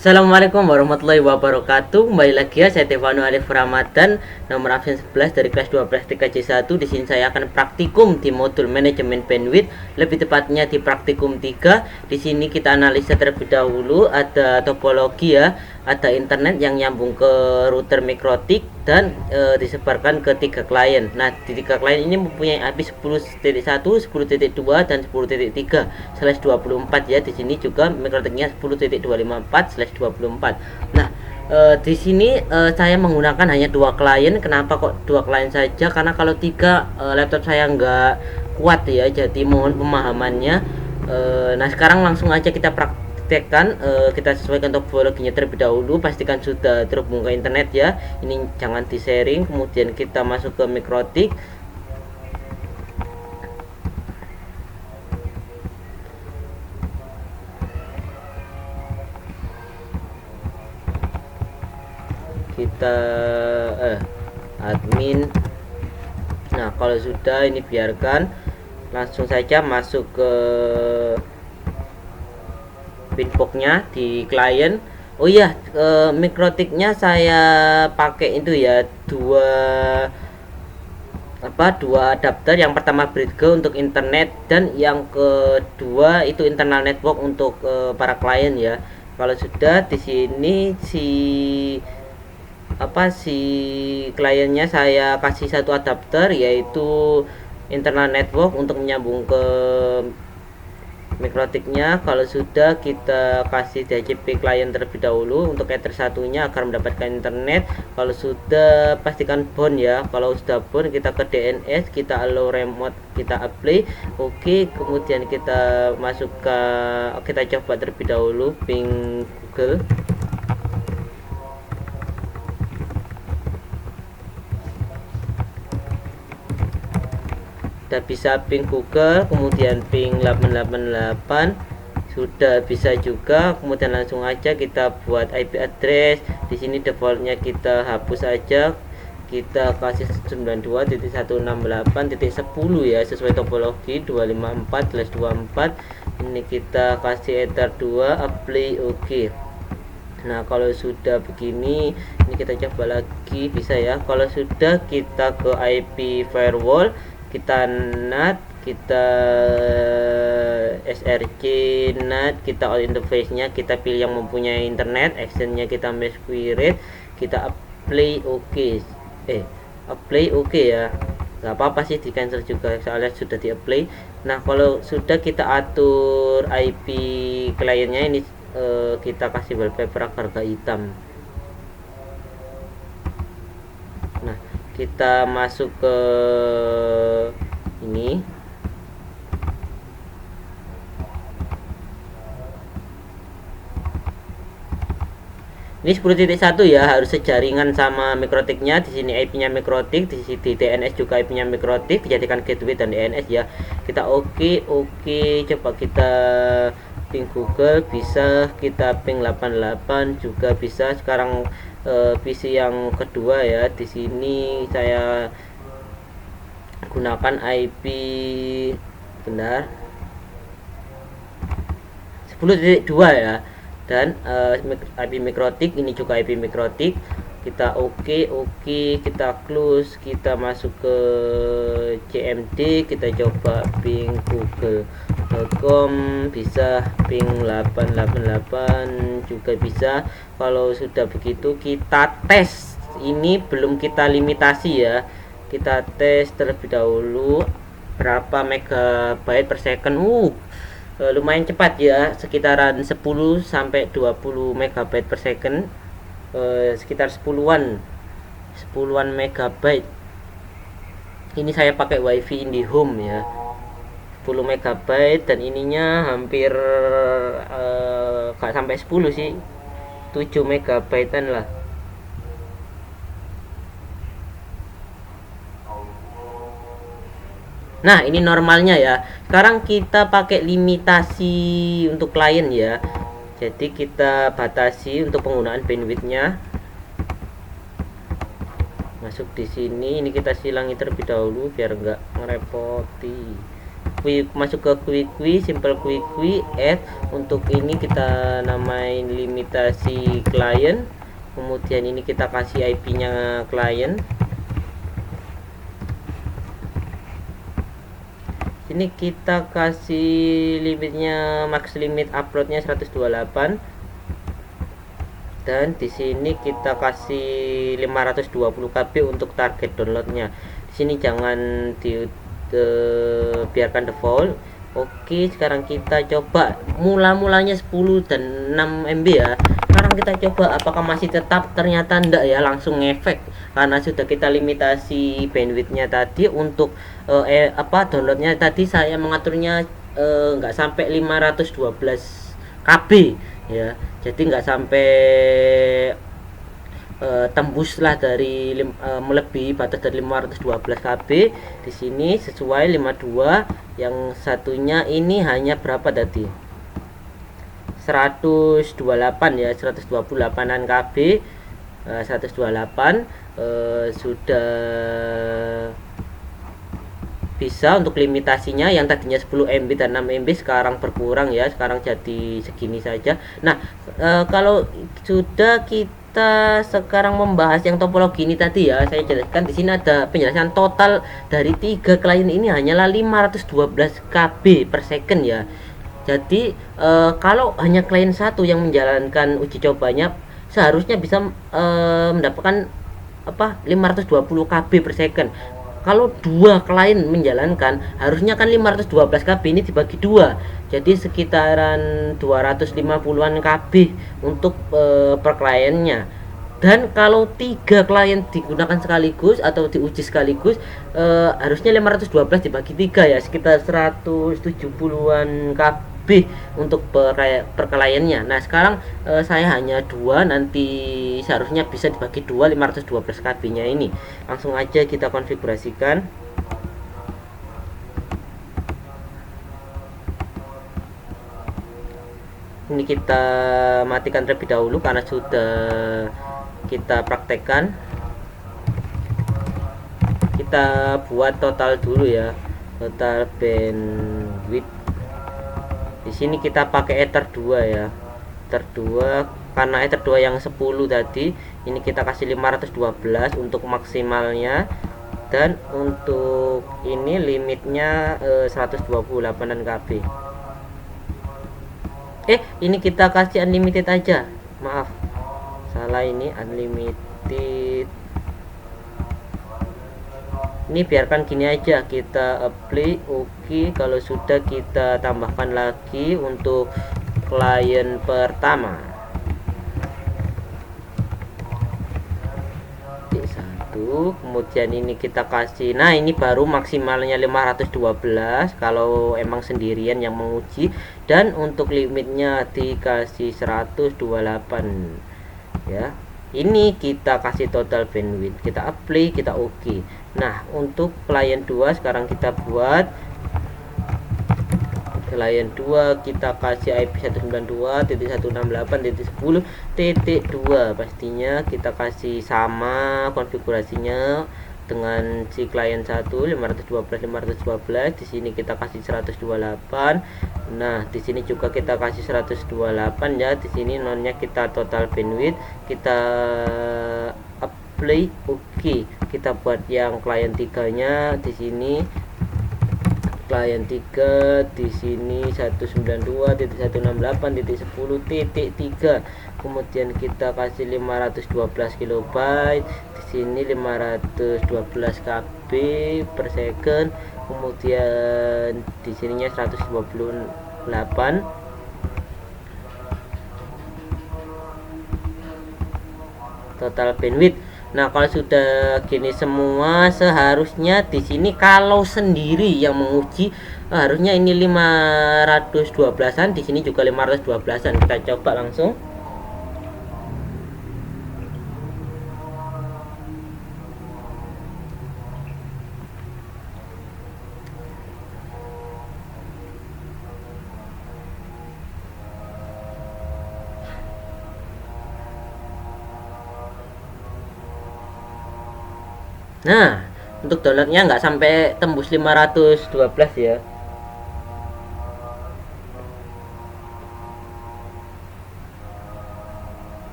Assalamualaikum warahmatullahi wabarakatuh. Kembali lagi ya, saya Tevano Alif Ramadan, nomor absen 11 dari kelas 12 TKJ1. Di sini saya akan praktikum di modul manajemen bandwidth, lebih tepatnya di praktikum 3. Di sini kita analisa terlebih dahulu, ada topologi ya, ada internet yang nyambung ke router mikrotik dan disebarkan ke 3 klien. Nah, di 3 klien ini mempunyai IP 10.1, 10.2 dan 10.3/24 ya. Di sini juga mikrotiknya 10.254/24. Nah, di sini saya menggunakan hanya 2 klien. Kenapa kok 2 klien saja? Karena kalau 3 laptop saya nggak kuat ya. Jadi mohon pemahamannya. Nah, sekarang langsung aja kita praktekkan. Kita sesuaikan topologinya terlebih dahulu. Pastikan sudah terhubung ke internet ya. Ini jangan di sharing. Kemudian kita masuk ke mikrotik. Kita admin. Nah, kalau sudah ini biarkan, langsung saja masuk ke pinboxnya di klien. Oh iya, mikrotiknya saya pakai itu ya, dua adapter. Yang pertama Bridge untuk internet dan yang kedua itu internal network untuk para klien ya. Kalau sudah di sini si kliennya saya kasih satu adapter, yaitu internal network untuk menyambung ke mikrotiknya. Kalau sudah, kita kasih DHCP klien terlebih dahulu untuk ether satunya agar mendapatkan internet. Kalau sudah, pastikan bound ya. Kalau sudah bound, kita ke DNS, kita allow remote, kita apply. Oke, kemudian kita masuk ke, kita coba terlebih dahulu ping Google. Sudah bisa ping Google, kemudian ping 888 sudah bisa juga. Kemudian langsung aja kita buat IP address. Di sini defaultnya kita hapus aja, kita kasih 92.168.10 ya, sesuai topologi 254/24. Ini kita kasih ether 2, apply, oke. Nah, kalau sudah begini, ini kita coba lagi, bisa ya. Kalau sudah, kita ke IP firewall, kita NAT, kita SRC NAT, kita all interface nya kita pilih yang mempunyai internet, actionnya kita mesh query, kita apply, oke. Apply, oke ya, nggak apa-apa sih di cancel juga soalnya sudah di apply. Nah, kalau sudah, kita atur IP kliennya ini, kita kasih wallpaper agar gak hitam. Nah, kita masuk ke ini. Ini 10.1 ya, harus sejaringan sama mikrotiknya. Di sini IP-nya mikrotik, di sini DNS juga IP-nya mikrotik, dijadikan gateway dan DNS ya. Kita oke. Coba kita ping Google, bisa. Kita ping 88 juga bisa. Sekarang PC yang kedua ya. Di sini saya gunakan IP, benar, 10.2 ya. Dan IP mikrotik, ini juga IP mikrotik. Kita oke, kita close, kita masuk ke CMD, kita coba ping google.com, bisa. Ping 888 juga bisa. Kalau sudah begitu, kita tes. Ini belum kita limitasi ya, kita tes terlebih dahulu berapa megabyte per second. Lumayan cepat ya, sekitaran 10 sampai 20 megabyte per second, sekitar 10-an megabyte. Ini saya pakai wifi IndiHome ya, 10 megabyte, dan ininya hampir gak sampai 10 sih, 7 megabytean lah. Nah, ini normalnya ya. Sekarang kita pakai limitasi untuk klien ya. Jadi kita batasi untuk penggunaan bandwidthnya. Masuk di sini, ini kita silangi terlebih dahulu biar nggak ngerepoti. masuk ke quick simple quick add. Untuk ini kita namain limitasi klien, kemudian ini kita kasih IP nya klien. Ini kita kasih limitnya, max limit uploadnya 128, dan di sini kita kasih 520 KB untuk target downloadnya. Di sini jangan biarkan default. Oke, sekarang kita coba mulanya 10 dan 6 MB ya. Sekarang kita coba apakah masih tetap, ternyata enggak ya, langsung ngefek karena sudah kita limitasi bandwidthnya tadi. Untuk downloadnya tadi saya mengaturnya enggak sampai 512 KB ya, jadi enggak sampai tembus lah dari melebihi batas dari 512 KB. Di sini sesuai 52, yang satunya ini hanya berapa tadi, 128 ya, 128an KB. 128 sudah bisa untuk limitasinya. Yang tadinya 10 MB dan 6 MB sekarang berkurang ya, sekarang jadi segini saja. Nah, kalau sudah kita sekarang membahas yang topologi ini tadi ya, saya jelaskan di sini ada penjelasan total dari 3 klien ini hanyalah 512 KB per second ya. Jadi kalau hanya klien satu yang menjalankan uji cobanya, seharusnya bisa mendapatkan 520 KB per second. Kalau 2 klien menjalankan, harusnya kan 512 KB ini dibagi 2, jadi sekitaran 250-an KB untuk per kliennya. Dan kalau 3 klien digunakan sekaligus atau diuji sekaligus, harusnya 512 dibagi 3 ya, sekitar 170-an KB untuk per kliennya. Nah, sekarang saya hanya 2, nanti seharusnya bisa dibagi 2 512 KB nya ini. Langsung aja kita konfigurasikan. Ini kita matikan terlebih dahulu karena sudah kita praktekkan. Kita buat total dulu ya, total bandwidth. Di sini kita pakai Ether 2 ya, Ether 2, karena Ether 2 yang 10 tadi, ini kita kasih 512 untuk maksimalnya, dan untuk ini limitnya 128 KB. Ini kita kasih unlimited aja, maaf salah, ini unlimited. Ini biarkan gini aja, kita apply. Oke, kalau sudah kita tambahkan lagi untuk klien pertama D1, kemudian ini kita kasih, nah ini baru maksimalnya 512 kalau emang sendirian yang menguji, dan untuk limitnya dikasih 128 ya. Ini kita kasih total bandwidth, kita apply, kita oke. Nah, untuk klien 2 sekarang kita buat klien 2, kita kasih IP 192.168.10.2. pastinya kita kasih sama konfigurasinya dengan si klien 1, 512. Di sini kita kasih 128. Nah, di sini juga kita kasih 128 ya. Di sini nonnya kita total bandwidth, kita apply, oke. Kita buat yang klien 3-nya di sini. Klien 3 di sini 192.168.10.3. kemudian kita kasih 512 kilobyte, di sini 512 KB per second, kemudian di sininya 128. total bandwidth. Nah, kalau sudah gini semua, seharusnya di sini kalau sendiri yang menguji harusnya ini 512-an, di sini juga 512-an. Kita coba langsung. Nah, untuk downloadnya nggak sampai tembus 512 ya.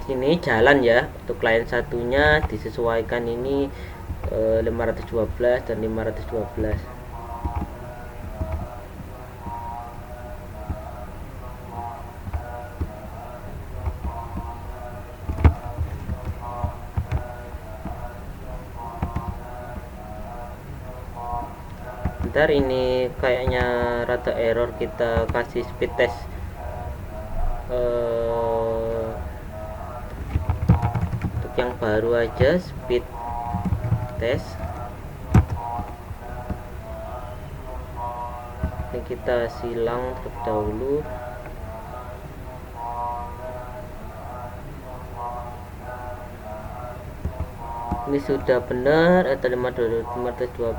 Sini jalan ya, untuk klien satunya disesuaikan ini 512 dan 512. Ntar ini kayaknya rada error, kita kasih speed test untuk yang baru aja, speed test. Ini kita silang terlebih dahulu. Ini sudah benar, atau 512 kedua.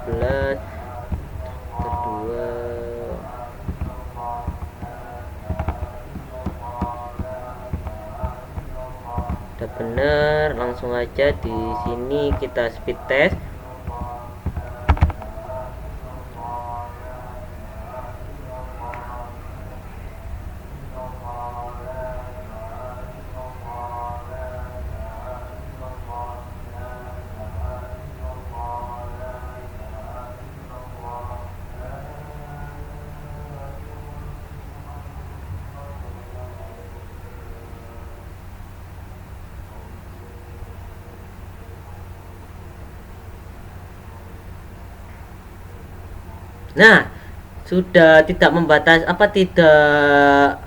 Udah benar, langsung aja di sini kita speed test. Nah, sudah tidak tidak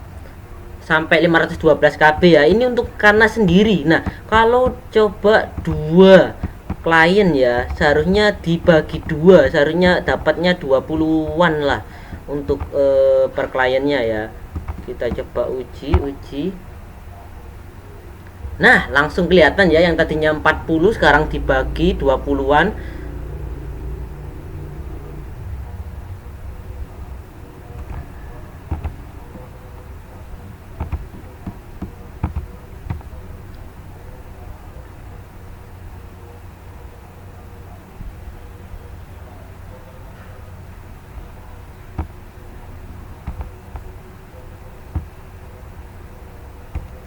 sampai 512 KB ya. Ini untuk karena sendiri. Nah, kalau coba dua klien ya, seharusnya dibagi dua, seharusnya dapatnya 20-an lah untuk per kliennya ya. Kita coba uji. Nah, langsung kelihatan ya, yang tadinya 40 sekarang dibagi 20-an.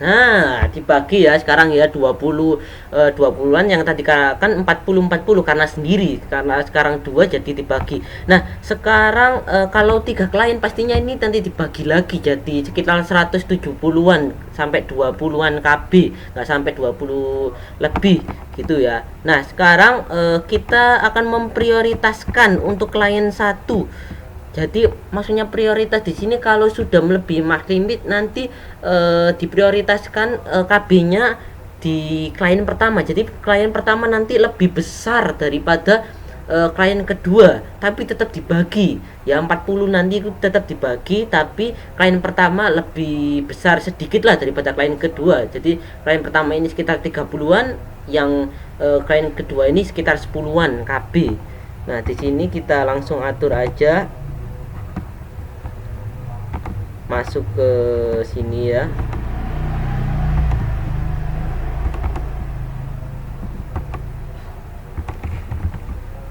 Nah, dibagi ya sekarang ya 20-an, yang tadi kan 40 karena sendiri, karena sekarang dua jadi dibagi. Nah, sekarang kalau 3 klien pastinya ini nanti dibagi lagi jadi sekitar 170-an sampai 20-an KB, nggak sampai 20 lebih gitu ya. Nah, sekarang kita akan memprioritaskan untuk klien satu. Jadi maksudnya prioritas di sini kalau sudah melebihi max limit nanti diprioritaskan KB-nya di klien pertama. Jadi klien pertama nanti lebih besar daripada klien kedua, tapi tetap dibagi. Ya 40 nanti tetap dibagi, tapi klien pertama lebih besar sedikit lah daripada klien kedua. Jadi klien pertama ini sekitar 30-an, yang klien kedua ini sekitar 10-an KB. Nah, di sini kita langsung atur aja, masuk ke sini ya.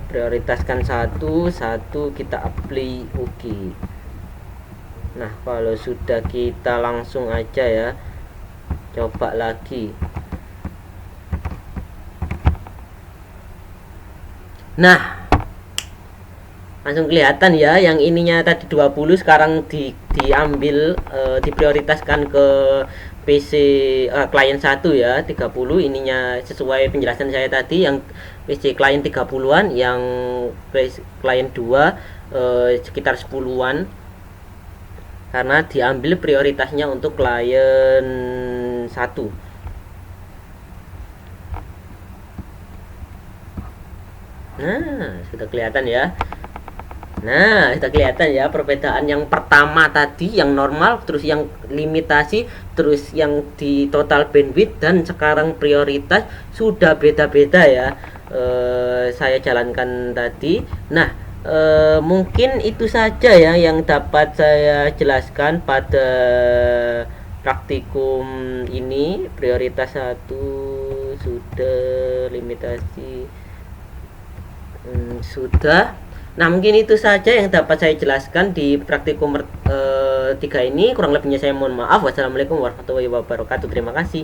Prioritaskan satu kita apply oke. Nah, kalau sudah kita langsung aja ya, coba lagi. Nah, langsung kelihatan ya, yang ininya tadi 20 sekarang diambil diprioritaskan ke PC klien 1 ya, 30 ininya sesuai penjelasan saya tadi, yang PC klien 30-an, yang klien 2 sekitar 10-an, karena diambil prioritasnya untuk klien 1. Nah, sudah kelihatan ya. Nah, sudah kelihatan ya perbedaan yang pertama tadi yang normal, terus yang limitasi, terus yang di total bandwidth, dan sekarang prioritas sudah beda-beda ya. Saya jalankan tadi. Nah, mungkin itu saja ya yang dapat saya jelaskan pada praktikum ini. Prioritas 1 sudah, limitasi sudah. Nah, mungkin itu saja yang dapat saya jelaskan di praktikum 3 ini. Kurang lebihnya saya mohon maaf. Wassalamualaikum warahmatullahi wabarakatuh. Terima kasih.